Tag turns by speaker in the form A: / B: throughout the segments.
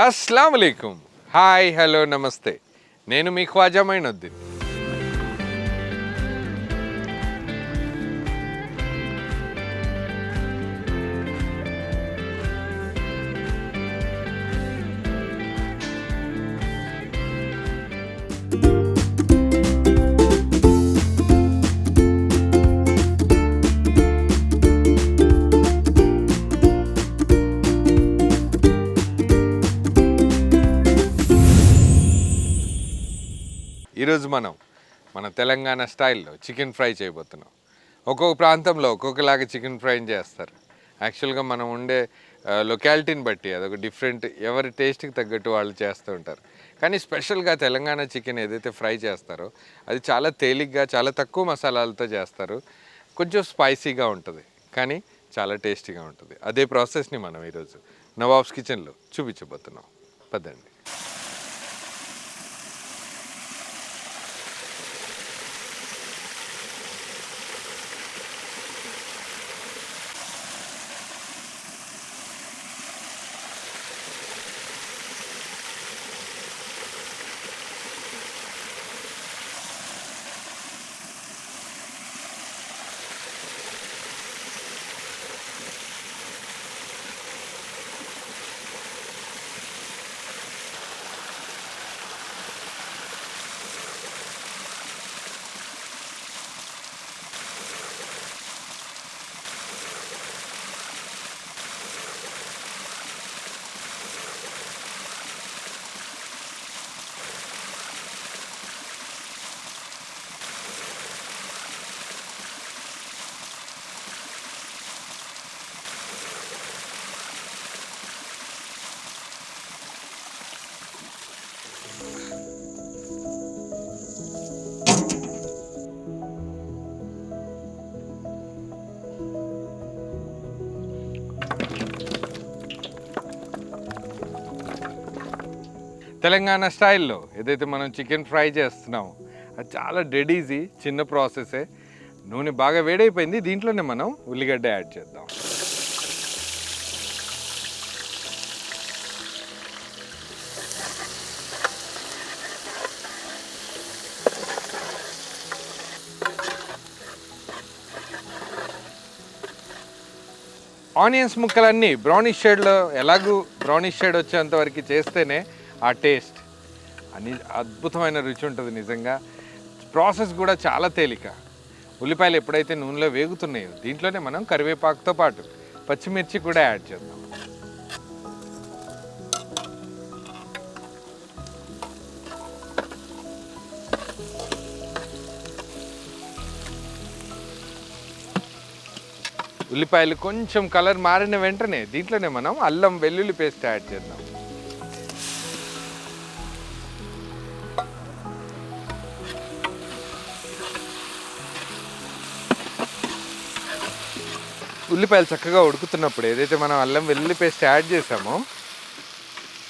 A: అస్సలాము అలైకుం. Hi, hello, నమస్తే. నేను మీ ఖ్వాజా మైనుద్దీన్. ఈరోజు మన తెలంగాణ స్టైల్లో చికెన్ ఫ్రై చేయబోతున్నాం. ఒక్కొక్క ప్రాంతంలో ఒక్కొక్కలాగా చికెన్ ఫ్రైని చేస్తారు. యాక్చువల్గా మనం ఉండే లొకాలిటీని బట్టి అదొక డిఫరెంట్, ఎవరి టేస్ట్కి తగ్గట్టు వాళ్ళు చేస్తూ ఉంటారు. కానీ స్పెషల్గా తెలంగాణ చికెన్ ఏదైతే ఫ్రై చేస్తారో అది చాలా తేలిగ్గా, చాలా తక్కువ మసాలాలతో చేస్తారు. కొంచెం స్పైసీగా ఉంటుంది, కానీ చాలా టేస్టీగా ఉంటుంది. అదే ప్రాసెస్ని మనం ఈరోజు నవాబ్స్ కిచెన్లో చూపించబోతున్నాం. పదండి. తెలంగాణ స్టైల్లో ఏదైతే మనం చికెన్ ఫ్రై చేస్తున్నామో అది చాలా డెడ్ ఈజీ, చిన్న ప్రాసెసే. నూనె బాగా వేడైపోయింది, దీంట్లోనే మనం ఉల్లిగడ్డ యాడ్ చేద్దాం. ఆనియన్స్ ముక్కలన్నీ బ్రౌనిష్ షేడ్లో, ఎలాగూ బ్రౌనిష్ షేడ్ వచ్చేంత వరకు చేస్తేనే ఆ టేస్ట్ అని అద్భుతమైన రుచి ఉంటుంది. నిజంగా ప్రాసెస్ కూడా చాలా తేలిక. ఉల్లిపాయలు ఎప్పుడైతే నూనెలో వేగుతున్నాయో దీంట్లోనే మనం కరివేపాకుతో పాటు పచ్చిమిర్చి కూడా యాడ్ చేద్దాం. ఉల్లిపాయలు కొంచెం కలర్ మారిన వెంటనే దీంట్లోనే మనం అల్లం వెల్లుల్లి పేస్ట్ యాడ్ చేద్దాం. ఉల్లిపాయలు చక్కగా ఉడుకుతున్నప్పుడు ఏదైతే మనం అల్లం వెల్లుల్లి పేస్ట్ యాడ్ చేసామో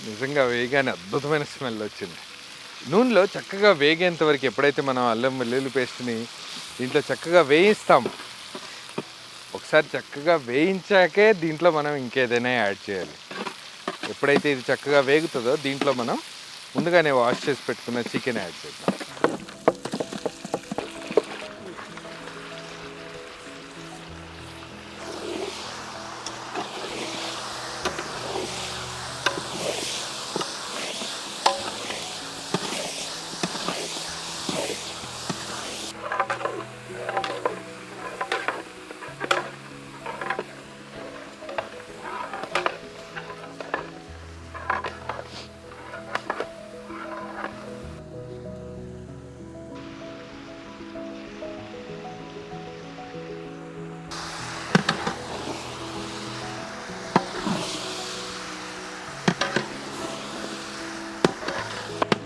A: నిజంగా వేగానే అద్భుతమైన స్మెల్ వచ్చింది. నూనెలో చక్కగా వేగేంత వరకు ఎప్పుడైతే మనం అల్లం వెల్లుల్లి పేస్ట్ని దీంట్లో చక్కగా వేయిస్తాము, ఒకసారి చక్కగా వేయించాకే దీంట్లో మనం ఇంకేదైనా యాడ్ చేయాలి. ఎప్పుడైతే ఇది చక్కగా వేగుతుందో దీంట్లో మనం ముందుగానే వాష్ చేసి పెట్టుకున్న చికెన్ యాడ్ చేద్దాం.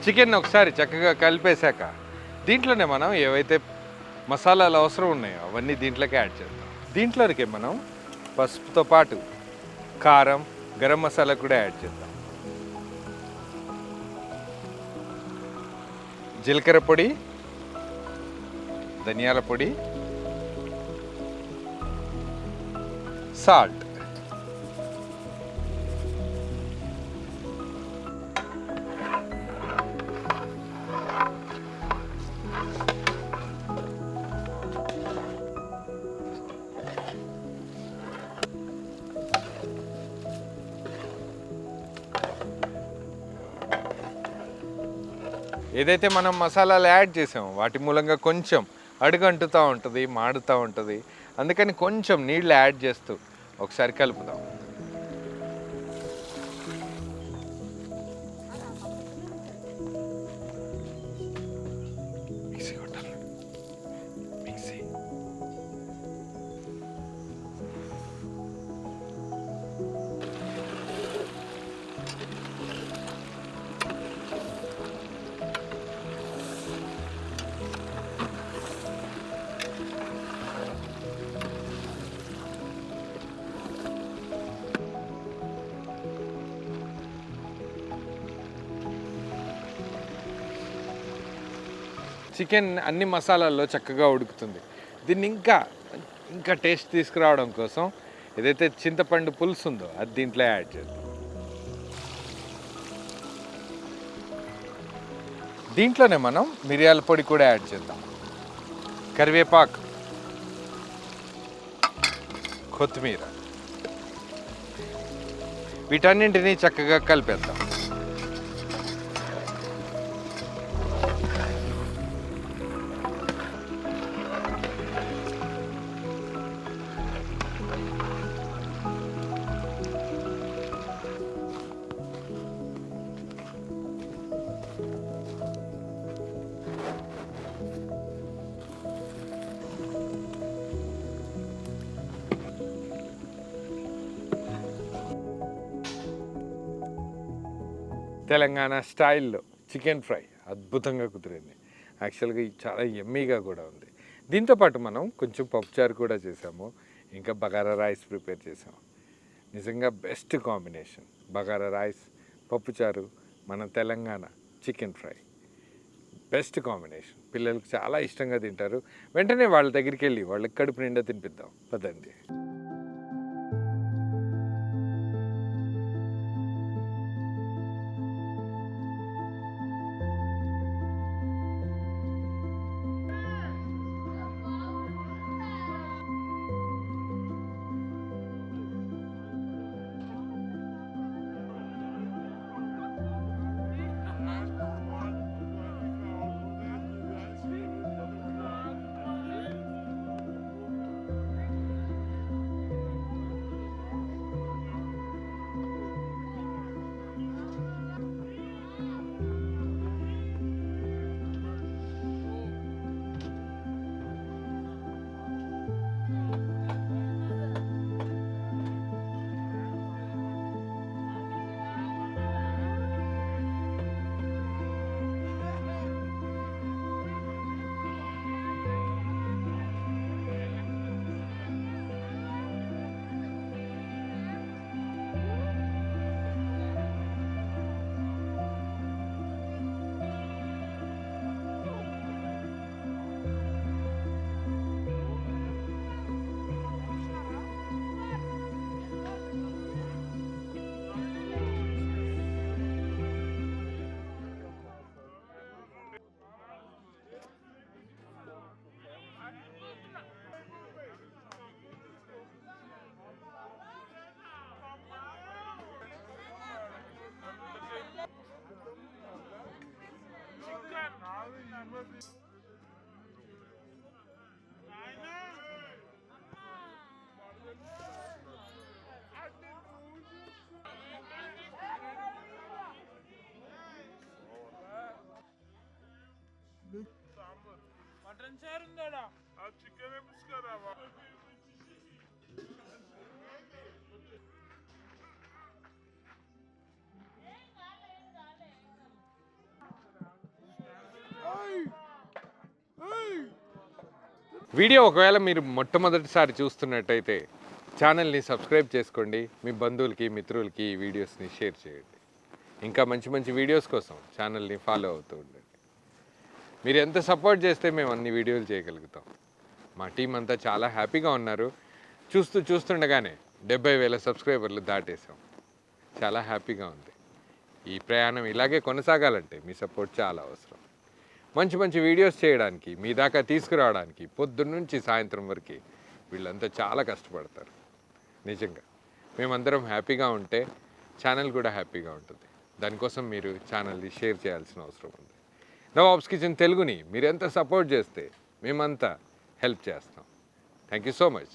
A: చికెన్ ఒకసారి చక్కగా కలిపేశాక దీంట్లోనే మనం ఏవైతే మసాలాలు అవసరం ఉన్నాయో అవన్నీ దీంట్లోకి యాడ్ చేద్దాం. దీంట్లోకి మనం పసుపుతో పాటు కారం, గరం మసాలా కూడా యాడ్ చేద్దాం. జీలకర్ర పొడి, ధనియాల పొడి, సాల్ట్. ఏదైతే మనం మసాలాలు యాడ్ చేసామో వాటి మూలంగా కొంచెం అడుగంటుతూ ఉంటుంది, మాడుతూ ఉంటుంది. అందుకని కొంచెం నీళ్ళు యాడ్ చేస్తూ ఒకసారి కలుపుదాం. మిక్సీ కొట్టాలి, మిక్సీ. చికెన్ అన్ని మసాలాల్లో చక్కగా ఉడుకుతుంది. దీన్ని ఇంకా ఇంకా టేస్ట్ తీసుకురావడం కోసం ఏదైతే చింతపండు పులుసు ఉందో అది దీంట్లో యాడ్ చేద్దాం. దీంట్లోనే మనం మిరియాల పొడి కూడా యాడ్ చేద్దాం, కరివేపాకు, కొత్తిమీర, వీటన్నింటినీ చక్కగా కలిపేద్దాం. తెలంగాణ స్టైల్లో చికెన్ ఫ్రై అద్భుతంగా కుదిరింది. యాక్చువల్గా ఇది చాలా యమ్మీగా కూడా ఉంది. దీంతోపాటు మనం కొంచెం పప్పుచారు కూడా చేసాము, ఇంకా బగారా రైస్ ప్రిపేర్ చేసాము. నిజంగా బెస్ట్ కాంబినేషన్ బగారా రైస్, పప్పుచారు, మన Telangana chicken fry best combination. పిల్లలకు చాలా ఇష్టంగా తింటారు. వెంటనే వాళ్ళ దగ్గరికి వెళ్ళి వాళ్ళకి కడుపు నిండా తినిపిద్దాం పదండి.
B: మటన్ చారు ఉందా? ఆ చికెన్ తీసుకురావా?
A: వీడియో ఒకవేళ మీరు మొట్టమొదటిసారి చూస్తున్నట్టయితే ఛానల్ని సబ్స్క్రైబ్ చేసుకోండి. మీ బంధువులకి, మిత్రులకి ఈ వీడియోస్ని షేర్ చేయండి. ఇంకా మంచి మంచి వీడియోస్ కోసం ఛానల్ని ఫాలో అవుతూ ఉండండి. మీరు ఎంత సపోర్ట్ చేస్తే మేము అన్ని వీడియోలు చేయగలుగుతాం. మా టీం అంతా చాలా హ్యాపీగా ఉన్నారు. చూస్తుండగానే 70,000 సబ్స్క్రైబర్లు దాటేసాం. చాలా హ్యాపీగా ఉంది. ఈ ప్రయాణం ఇలాగే కొనసాగాలంటే మీ సపోర్ట్ చాలా అవసరం. మంచి మంచి వీడియోస్ చేయడానికి, మీ దాకా తీసుకురావడానికి పొద్దున్నుంచి సాయంత్రం వరకు వీళ్ళంతా చాలా కష్టపడతారు. నిజంగా మేమందరం హ్యాపీగా ఉంటే ఛానల్ కూడా హ్యాపీగా ఉంటుంది. దానికోసం మీరు ఛానల్ని షేర్ చేయాల్సిన అవసరం ఉంది. నవాబ్స్ కిచెన్ తెలుగుని మీరు ఎంత సపోర్ట్ చేస్తే మేమంతా హెల్ప్ చేస్తాం. Thank you so much.